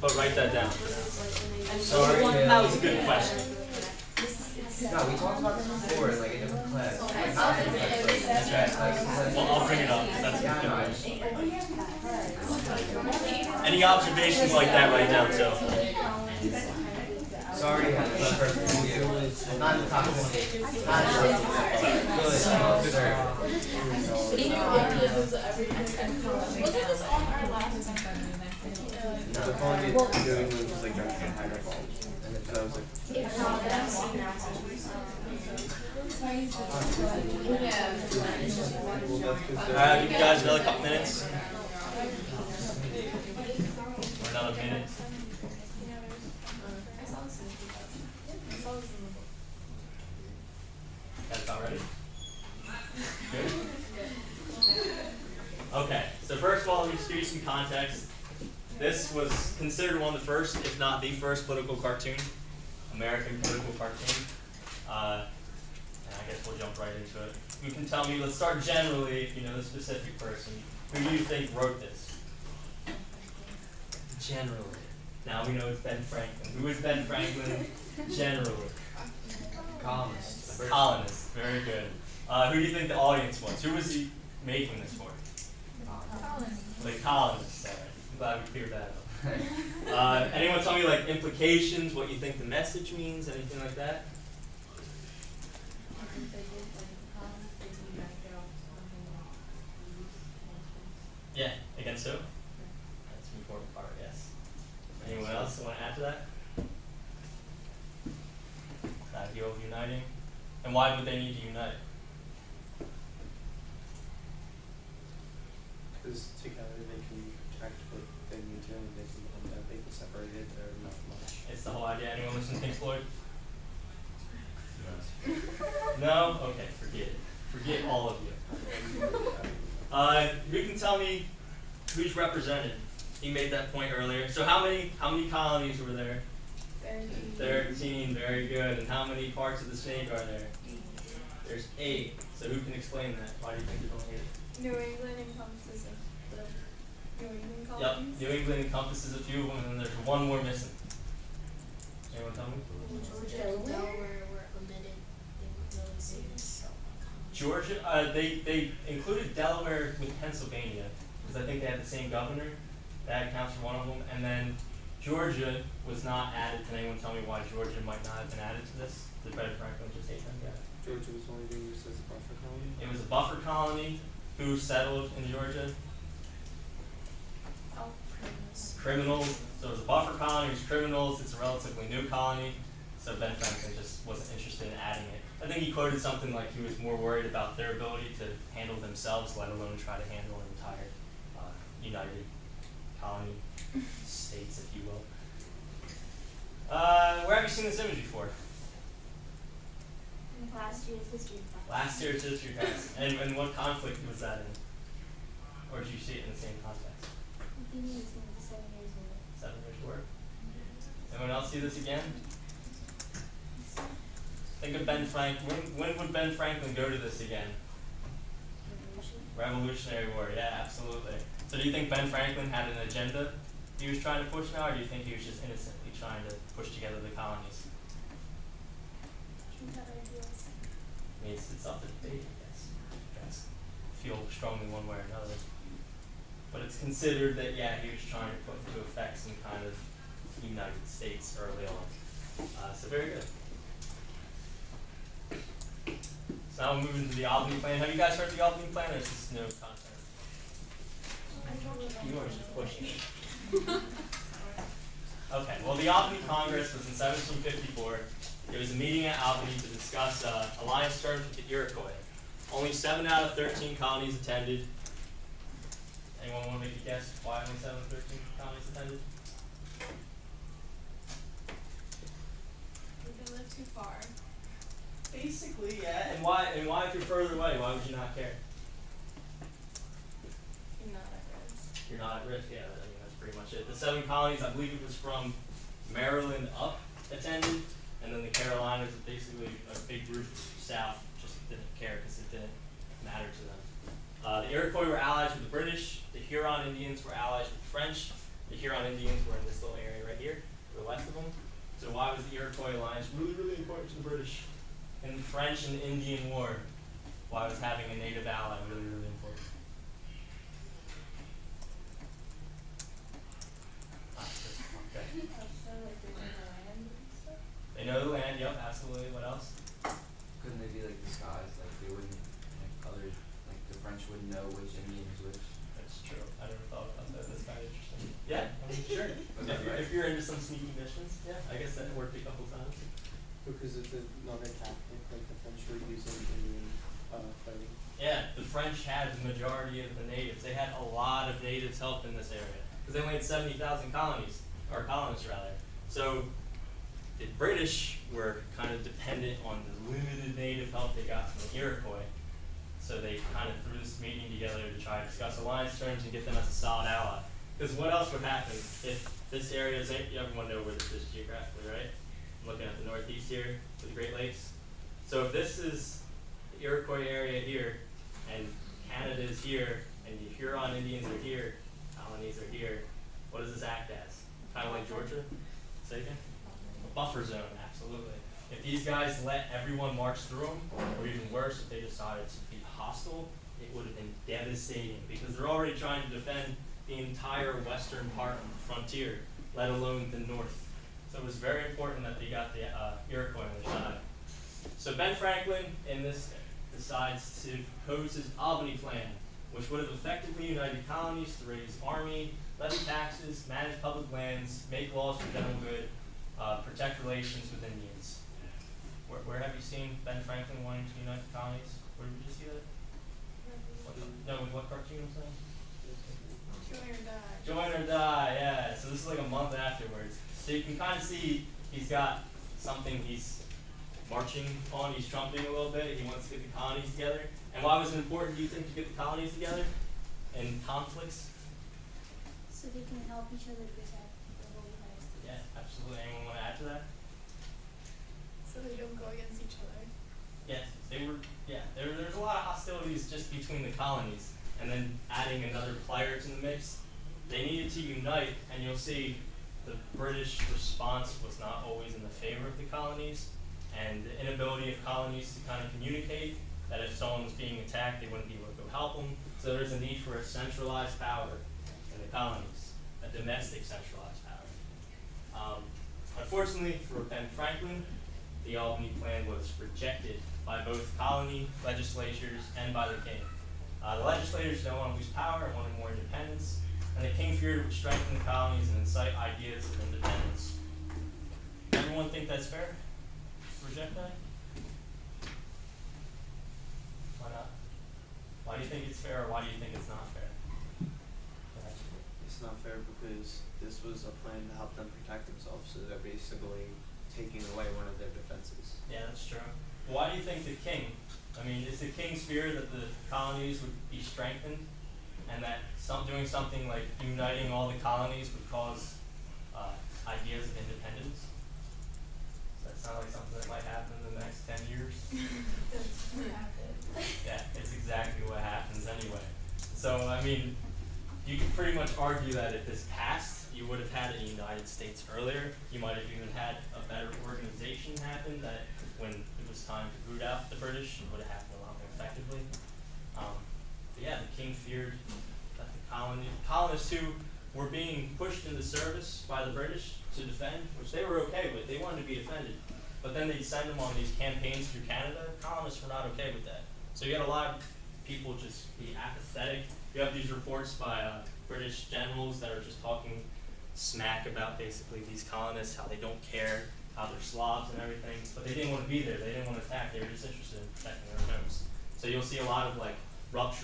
But write that down. Sorry. That was a good question. No, we talked about this before in like a different class. Well, I'll bring it up. That's a good question. Any observations like that, write down too. Sorry, not the top 20. Not The quality of doing was just like driving a higher ball. So I was like, Alright, give you guys another couple minutes. Or another minute. Guys about ready? Good? Okay, so first of all, let me just give you some context. This was considered one of the first, if not the first, political cartoon, American political cartoon. And I guess we'll jump right into it. You can tell me, let's start generally, if you know the specific person. Who do you think wrote this? Generally. Now we know it's Ben Franklin. Who is Ben Franklin generally? Columnist. Columnist. Very good. Who do you think the audience was? Who was he making this for? The colonists. I'm glad we cleared that up. Anyone tell me like implications, what you think the message means, anything like that? Yeah, against who? That's an important part, yes. Anyone else want to add to that? The idea of uniting? And why would they need to unite? because together they can attract what they need to, and they can separate it or not much. It's the whole idea. Anyone listen to Pink Floyd? No? Okay, forget it. Forget all of you. You can tell me who's represented. He made that point earlier. So how many colonies were there? 13. Very good. And how many parts of the snake are there? There's 8. So who can explain that? Why do you think there's only 8? New England encompasses the New England Yep. colonies. New England encompasses a few of them, and then there's one more missing. Anyone tell me? Georgia and Delaware were omitted. They weren't really serious. Georgia, they included Delaware with Pennsylvania because I think they had the same governor. That counts for one of them. And then Georgia was not added. Can anyone tell me why Georgia might not have been added to this? Did Ben Franklin just take them? Yeah. Georgia was only being used as a buffer colony. It was a buffer colony. Who settled in Georgia? Oh, criminals. Criminals. So it was a buffer colony. It was criminals. It's a relatively new colony. So Ben Franklin just wasn't interested in adding it. I think he quoted something like he was more worried about their ability to handle themselves, let alone try to handle an entire united colony, states, if you will. Where have you seen this image before? In last year's history class. Last year's history class. And what conflict was that in? Or did you see it in the same context? I think it was one of the 7 years war. 7 Years' War? Anyone else see this again? Think of Ben Franklin. When would Ben Franklin go to this again? Revolutionary War, yeah, absolutely. So do you think Ben Franklin had an agenda he was trying to push now, or do you think he was just innocently trying to push together the colonies? He had ideas. I mean, it's up to debate, I guess. You guys feel strongly one way or another. But it's considered that, yeah, he was trying to put into effect some kind of United States early on. So very good. So now we're moving to the Albany Plan. Have you guys heard the Albany Plan, or is this new content? You are just pushing it. Okay, well the Albany Congress was in 1754. It was a meeting at Albany to discuss alliance terms with the Iroquois. Only 7 out of 13 colonies attended. Anyone want to make a guess why only 7 out of 13 colonies attended? They live too far. Basically, yeah. And why if you're further away, why would you not care? You're not at risk. You're not at risk, yeah, I mean, that's pretty much it. The 7 colonies, I believe it was from Maryland up, attended, and then the Carolinas, basically a big group south, just didn't care because it didn't matter to them. The Iroquois were allies with the British, the Huron Indians were allies with the French, The Huron Indians were in this little area right here, to the west of them. So why was the Iroquois alliance really, really important to the British? In the French and Indian War, why was having a native ally really, really important? Okay. Also, like, they know the land and stuff. They know the land, yep, absolutely. What else? Couldn't they be like disguised, like they wouldn't, like other, like the French wouldn't know which Indian is which? That's true. I never thought about that. That's kind of interesting. Yeah, I mean, sure. Was that right? If you're into some sneaky missions, yeah, I guess that worked a couple times. Because it's another tactic, like the French were using Indian, fighting. Yeah, the French had the majority of the natives. They had a lot of natives help in this area because they only had 70,000 colonies, or colonists rather. So the British were kind of dependent on the limited native help they got from the Iroquois. So they kind of threw this meeting together to try to discuss alliance terms and get them as a solid ally. Because what else would happen if this area is, everyone know where this is geographically, right? I'm looking at the northeast here to the Great Lakes. So if this is the Iroquois area here, and Canada is here, and the Huron Indians are here, colonies are here, what does this act as? Kind of like Georgia? Say again? A buffer zone, absolutely. If these guys let everyone march through them, or even worse, if they decided to be hostile, it would have been devastating because they're already trying to defend the entire western part of the frontier, let alone the north. So it was very important that they got the Iroquois on their side. So Ben Franklin in this decides to propose his Albany Plan, which would have effectively united colonies to raise army, levy taxes, manage public lands, make laws for general good, protect relations with Indians. Where have you seen Ben Franklin wanting to unite the colonies? Where did you see that? No, with what cartoon was that? Join or die. Join or die, yeah. So this is like a month afterwards. So you can kind of see he's got something he's marching on, he's trumpeting a little bit, he wants to get the colonies together. And why was it important, do you think, to get the colonies together in conflicts? So they can help each other protect the whole United States. Yeah, absolutely. Anyone want to add to that? So they don't go against each other. Yes, they were, yeah, there's a lot of hostilities just between the colonies. And then adding another player to the mix, they needed to unite, and you'll see the British response was not always in the favor of the colonies, and the inability of colonies to kind of communicate that if someone was being attacked, they wouldn't be able to go help them. So there's a need for a centralized power in the colonies, a domestic centralized power. Unfortunately for Ben Franklin, the Albany Plan was rejected by both colony legislatures and by the king. The legislators don't want to lose power and wanted more independence, and the king feared it would strengthen the colonies and incite ideas of independence. Everyone think that's fair? Reject that? Why not? Why do you think it's fair, or why do you think it's not fair? Go ahead. It's not fair because this was a plan to help them protect themselves, so they're basically taking away one of their defenses. Yeah, that's true. Why do you think the king? I mean, is the king's fear that the colonies would be strengthened, and that doing something like uniting all the colonies would cause ideas of independence? Does that sound like something that might happen in the next 10 years? That's what happened. Yeah, it's exactly what happens anyway. So, I mean, you could pretty much argue that if this passed, you would have had a United States earlier. You might have even had a better organization happen that when it was time to root out the British, it would have happened a lot more effectively. But yeah, the king feared that the colonists who were being pushed into service by the British to defend, which they were okay with, they wanted to be defended. But then they'd send them on these campaigns through Canada. Colonists were not okay with that. So you had a lot of people just be apathetic. You have these reports by British generals that are just talking smack about basically these colonists, how they don't care, how they're Slavs and everything, but they didn't want to be there. They didn't want to attack. They were just interested in protecting their homes. So you'll see a lot of like rupture